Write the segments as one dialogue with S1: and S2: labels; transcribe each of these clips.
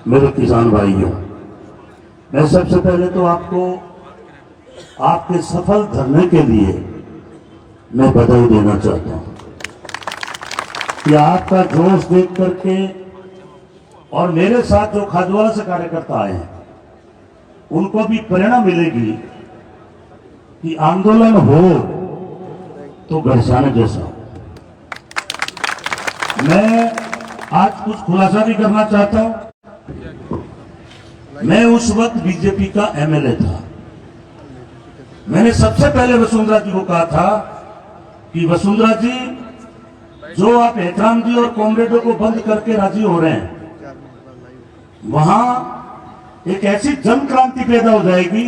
S1: मेरे किसान भाइयों, मैं सबसे पहले तो आपको आपके सफल धरने के लिए मैं बधाई देना चाहता हूं कि आपका जोश देख करके और मेरे साथ जो खाजवाला से कार्यकर्ता आए हैं उनको भी प्रेरणा मिलेगी कि आंदोलन हो तो घड़साने जैसा हो। मैं आज कुछ खुलासा भी करना चाहता हूं। मैं उस वक्त बीजेपी का एमएलए था। मैंने सबसे पहले वसुंधरा जी को कहा था कि वसुंधरा जी, जो आप एहतराम जी और कॉमरेडों को बंद करके राजी हो रहे हैं, वहां एक ऐसी जन क्रांति पैदा हो जाएगी,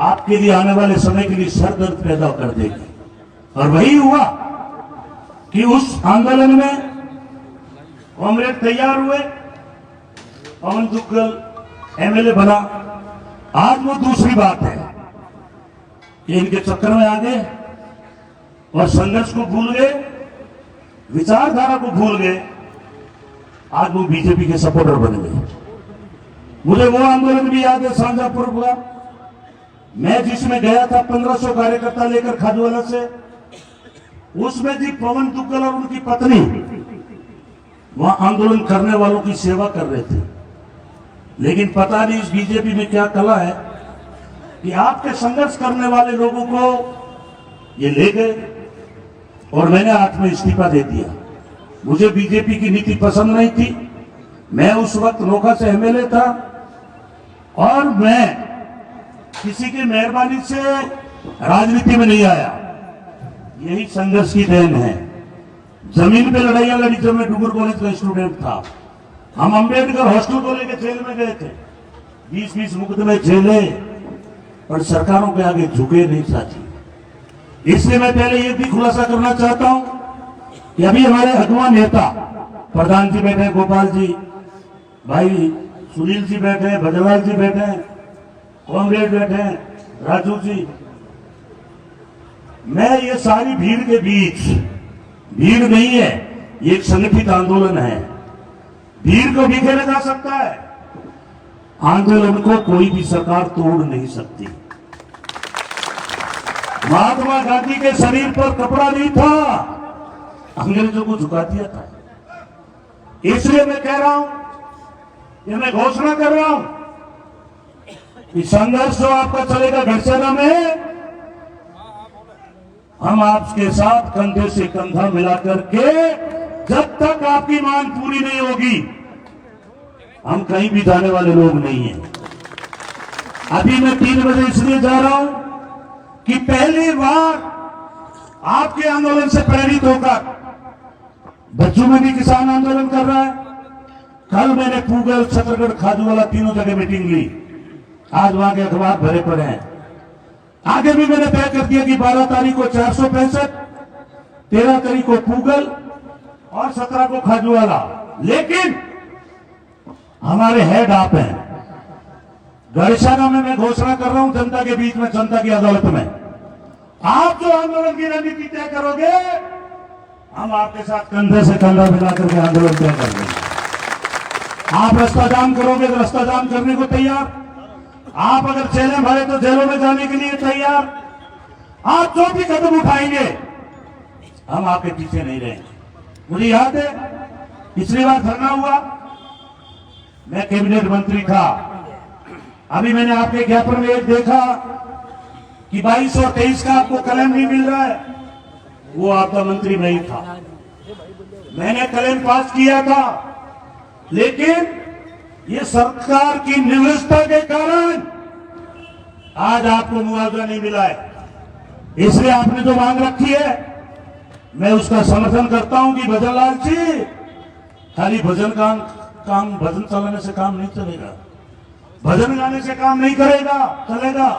S1: आपके लिए आने वाले समय के लिए सर दर्द पैदा कर देगी। और वही हुआ कि उस आंदोलन में कॉमरेड तैयार हुए, पवन दुग्गल एमएलए बना। आज वो दूसरी बात है कि इनके चक्कर में आ गए और संघर्ष को भूल गए, विचारधारा को भूल गए। आज वो बीजेपी के सपोर्टर बन गए। मुझे वो आंदोलन भी याद है, शाहजहांपुर हुआ, मैं जिसमें गया था 1500 कार्यकर्ता लेकर खाजवाला से। उसमें जी पवन दुग्गल और उनकी पत्नी वहां आंदोलन करने वालों की सेवा कर रहे थे। लेकिन पता नहीं इस बीजेपी में क्या कला है कि आपके संघर्ष करने वाले लोगों को ये ले गए और मैंने हाथ में इस्तीफा दे दिया। मुझे बीजेपी की नीति पसंद नहीं थी। मैं उस वक्त नोखा से एमएलए था और मैं किसी की मेहरबानी से राजनीति में नहीं आया। यही संघर्ष की देन है। जमीन पे लड़ाइयां लड़ी जब मैं डूंगर कॉलेज का स्टूडेंट था। हम अंबेडकर हॉस्टल को लेकर जेल में गए थे, 20-20 मुकदमे झेले, पर सरकारों के आगे झुके नहीं साथी। इसलिए मैं पहले ये भी खुलासा करना चाहता हूं कि अभी हमारे अगवा नेता प्रधान जी बैठे, गोपाल जी, भाई सुनील जी बैठे, भजनलाल जी बैठे, कॉमरेड बैठे, राजू जी, मैं ये सारी भीड़ के बीच, भीड़ नहीं है, ये एक संगठित आंदोलन है। भीड़ को बिखेरा जा सकता है, आंदोलन को कोई भी सरकार तोड़ नहीं सकती। महात्मा गांधी के शरीर पर कपड़ा नहीं था, अंग्रेजों को झुका दिया था। इसलिए मैं कह रहा हूं, ये मैं घोषणा कर रहा हूं कि संघर्ष जो आपका चलेगा घड़सेना में, हम आपके साथ कंधे से कंधा मिलाकर के जब तक आपकी मांग पूरी नहीं होगी, हम कहीं भी जाने वाले लोग नहीं हैं। अभी मैं 3 बजे इसलिए जा रहा हूं कि पहली बार आपके आंदोलन से प्रेरित होकर बच्चों में भी किसान आंदोलन कर रहा है। कल मैंने पूगल, छतरगढ़, खाजूवाला तीनों जगह मीटिंग ली। आज वहां के अखबार भरे पड़े हैं। आगे भी मैंने तय कर दिया कि 12 तारीख को 465, 13 तारीख को पूगल और 17 को खाजूवाला। लेकिन हमारे हेड आप हैं। घड़साना में मैं घोषणा कर रहा हूं, जनता के बीच में, जनता की अदालत में, आप जो आंदोलन की रणनीति तय करोगे, हम आपके साथ कंधे से कंधा मिलाकर के आंदोलन तय कर देंगे। आप रास्ता जाम करोगे तो रास्ता जाम करने को तैयार। आप अगर जेलें भरे तो जेलों में जाने के लिए तैयार। आप जो भी कदम उठाएंगे, हम आपके पीछे नहीं रहेंगे। मुझे याद है पिछली बार धरना हुआ, मैं कैबिनेट मंत्री था। अभी मैंने आपके ज्ञापन में एक देखा कि 22 और 23 का आपको क्लेम नहीं मिल रहा है। वो आपका मंत्री नहीं था। मैंने क्लेम पास किया था, लेकिन ये सरकार की निर्लजता के कारण आज आपको मुआवजा नहीं मिला है। इसलिए आपने जो मांग रखी है, मैं उसका समर्थन करता हूं कि भजनलाल जी, खाली भजन काम भजन चलाने से काम नहीं चलेगा, भजन गाने से काम नहीं चलेगा,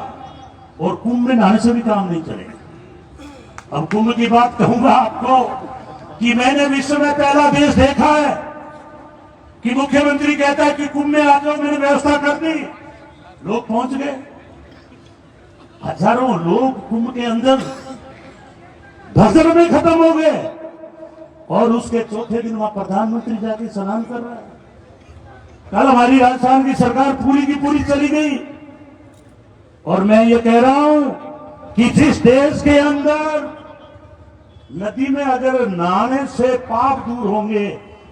S1: और कुंभ में नहाने से भी काम नहीं चलेगा। अब कुंभ की बात कहूंगा आपको कि मैंने विश्व में पहला देश देखा है कि मुख्यमंत्री कहता है कि कुंभ में आ जाओ, मैंने व्यवस्था कर दी, लोग पहुंच गए। हजारों लोग कुंभ के अंदर भजन में खत्म हो गए और उसके चौथे दिन वहां प्रधानमंत्री जाके स्नान कर रहा है। कल हमारी राजस्थान की सरकार पूरी की पूरी चली गई। और मैं ये कह रहा हूं कि जिस देश के अंदर नदी में अगर नहाने से पाप दूर होंगे,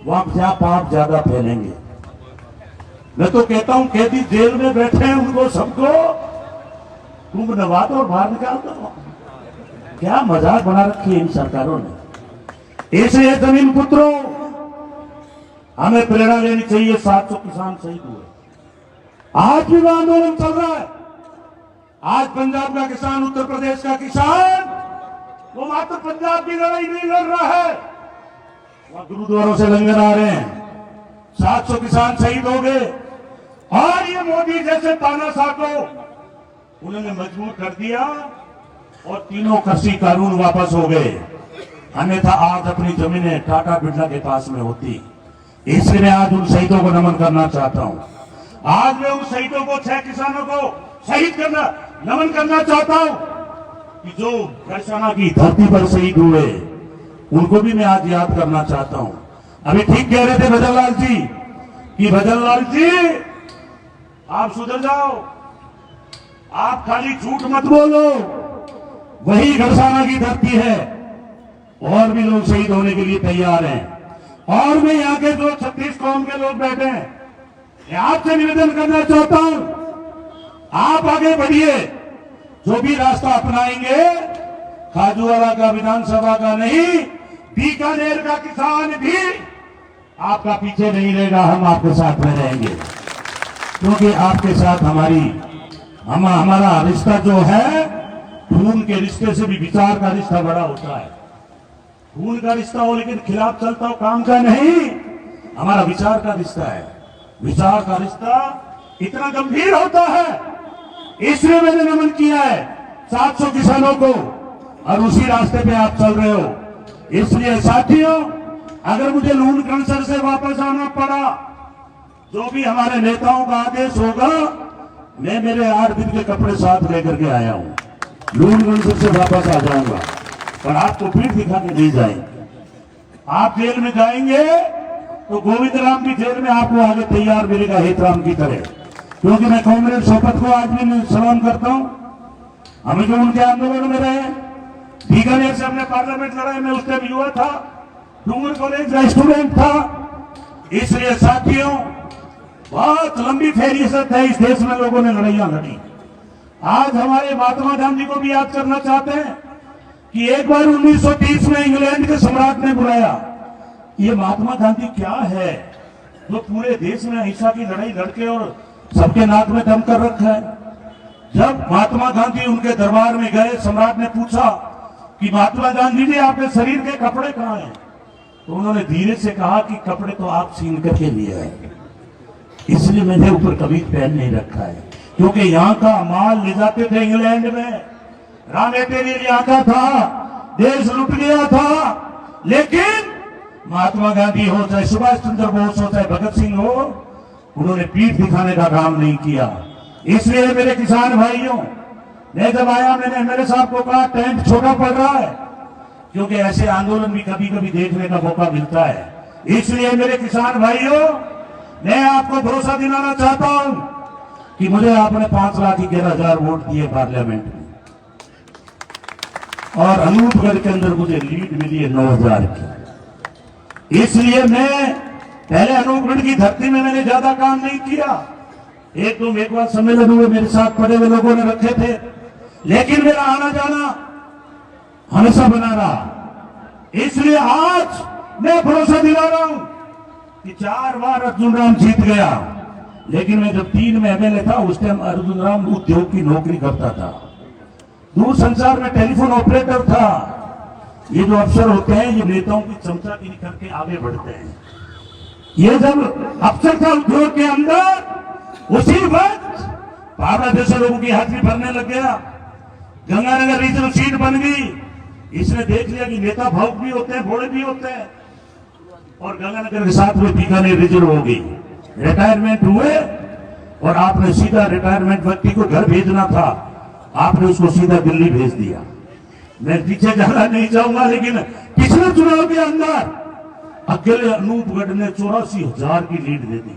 S1: वहां पाप ज्यादा फैलेंगे। मैं तो कहता हूं कैदी जेल में बैठे हैं, उनको सबको कुंभ नवा दो और बाहर निकाल दो। क्या मजाक बना रखी है इन सरकारों ने। इसलिए जमीन पुत्रों, हमें प्रेरणा लेनी चाहिए। 700 किसान शहीद हुए, आज भी वह आंदोलन चल रहा है। आज पंजाब का किसान, उत्तर प्रदेश का किसान, वो मात्र पंजाब की लड़ाई नहीं लड़ रहा है, वहां गुरुद्वारों से लंगर आ रहे हैं। 700 किसान शहीद हो गए और ये मोदी जैसे तानाशाह को उन्होंने मजबूर कर दिया और तीनों कृषि कानून वापस हो गए। अन्यथा आज अपनी जमीनें टाटा बिरला के पास में होती। इसलिए मैं आज उन शहीदों को नमन करना चाहता हूं। आज मैं उन शहीदों को, 6 किसानों को शहीद करना, नमन करना चाहता हूं कि जो गढ़शाना की धरती पर शहीद हुए, उनको भी मैं आज याद करना चाहता हूं। अभी ठीक कह रहे थे भजन लाल जी कि भजन लाल जी आप सुधर जाओ, आप खाली झूठ मत बोलो, वही गढ़शाना की धरती है और भी लोग शहीद होने के लिए तैयार हैं। और मैं यहाँ के जो 36 कौम के लोग बैठे हैं, मैं आपसे निवेदन करना चाहता हूं, आप आगे बढ़िए। जो भी रास्ता अपनाएंगे, खाजूवाला का, विधानसभा का नहीं, बीकानेर का किसान भी आपका पीछे नहीं रहेगा। हम आपके साथ में रहेंगे, क्योंकि आपके साथ हमारा रिश्ता जो है, खून के रिश्ते से भी विचार का रिश्ता बड़ा होता है। खून का रिश्ता हो लेकिन खिलाफ चलता हो, काम का नहीं। हमारा विचार का रिश्ता है। विचार का रिश्ता इतना गंभीर होता है, इसलिए मैंने नमन किया है 700 किसानों को, और उसी रास्ते पे आप चल रहे हो। इसलिए साथियों, अगर मुझे लून कैंसर से वापस आना पड़ा, जो भी हमारे नेताओं का आदेश होगा, मैं मेरे 8 दिन के कपड़े साथ लेकर के आया हूं। लून कैंसर से वापस आ जाऊंगा, पर आपको पीठ दिखा के नहीं जाएंगे। आप जेल में जाएंगे तो गोविंद राम भी जेल में आपको आगे तैयार मिलेगा, हेतराम की तरह। क्योंकि मैं कॉमरेड शोपत को आज भी सलाम करता हूं। हमें जो उनके आंदोलन में रहे, बीकानेर से हमने पार्लियामेंट लड़ाई में उस टाइम युवा था, डूंगर कॉलेज का स्टूडेंट था। इसलिए साथियों, बहुत लंबी फहरिस्त है, इस देश में लोगों ने लड़ाइयां लड़ी। आज हमारे महात्मा गांधी को भी याद करना चाहते हैं कि एक बार 1930 में इंग्लैंड के सम्राट ने बुलाया। ये महात्मा गांधी क्या है जो पूरे देश में अहिंसा की लड़ाई लड़के और सबके नाक में दम कर रखा है। जब महात्मा गांधी उनके दरबार में गए, सम्राट ने पूछा कि महात्मा गांधी जी, आपके शरीर के कपड़े कहां हैं? तो उन्होंने धीरे से कहा कि कपड़े तो आप छीन करके लिए आए, इसलिए मैंने ऊपर कभी पहन नहीं रखा है। क्योंकि यहाँ का माल ले जाते थे इंग्लैंड में, रॉ मटेरियल यहाँ का था, देश लुट गया था। लेकिन महात्मा गांधी हो, चाहे सुभाष चंद्र बोस हो, चाहे भगत सिंह हो, उन्होंने पीठ दिखाने का काम नहीं किया। इसलिए मेरे किसान भाइयों, मैं जब आया, मैंने एमएलए साहब को कहा टेंट छोटा पड़ रहा है, क्योंकि ऐसे आंदोलन भी कभी कभी देखने का मौका मिलता है। इसलिए मेरे किसान भाइयों, मैं आपको भरोसा दिलाना चाहता हूं कि मुझे आपने 5,11,000 वोट दिए पार्लियामेंट में, और अनूपगढ़ के अंदर मुझे लीड मिली है 9,000 की। इसलिए मैं पहले अनूपगढ़ की धरती में मैंने ज्यादा काम नहीं किया। एक दो मेघवाल सम्मेलन हुए, मेरे साथ पड़े हुए लोगों ने रखे थे, लेकिन मेरा आना जाना हमेशा बना रहा। इसलिए आज मैं भरोसा दिला रहा हूं कि 4 बार अर्जुन राम जीत गया, लेकिन मैं जब 3 में एमएलए था, उस टाइम अर्जुन राम उद्योग की नौकरी करता था, दूर संचार में टेलीफोन ऑपरेटर था। ये जो अफसर होते हैं, ये नेताओं की चमचागिरी करके आगे बढ़ते हैं। ये जब अफसर था उद्योग के अंदर, उसी वक्त बाबा जैसे लोगों की हाजिरी भरने लग गया। गंगानगर रीजनल सीट बन गई। इसने देख लिया कि नेता भावुक भी होते हैं, भोले भी होते हैं, और गंगानगर के साथ में बीकानेर रीजन हो गई। रिटायरमेंट हुए और आपने सीधा रिटायरमेंट व्यक्ति को घर भेजना था, आपने उसको सीधा दिल्ली भेज दिया। मैं पीछे जाना नहीं चाहूंगा, लेकिन पिछले चुनाव के अंदर अकेले अनूपगढ़ ने 84,000 की लीड दे दी।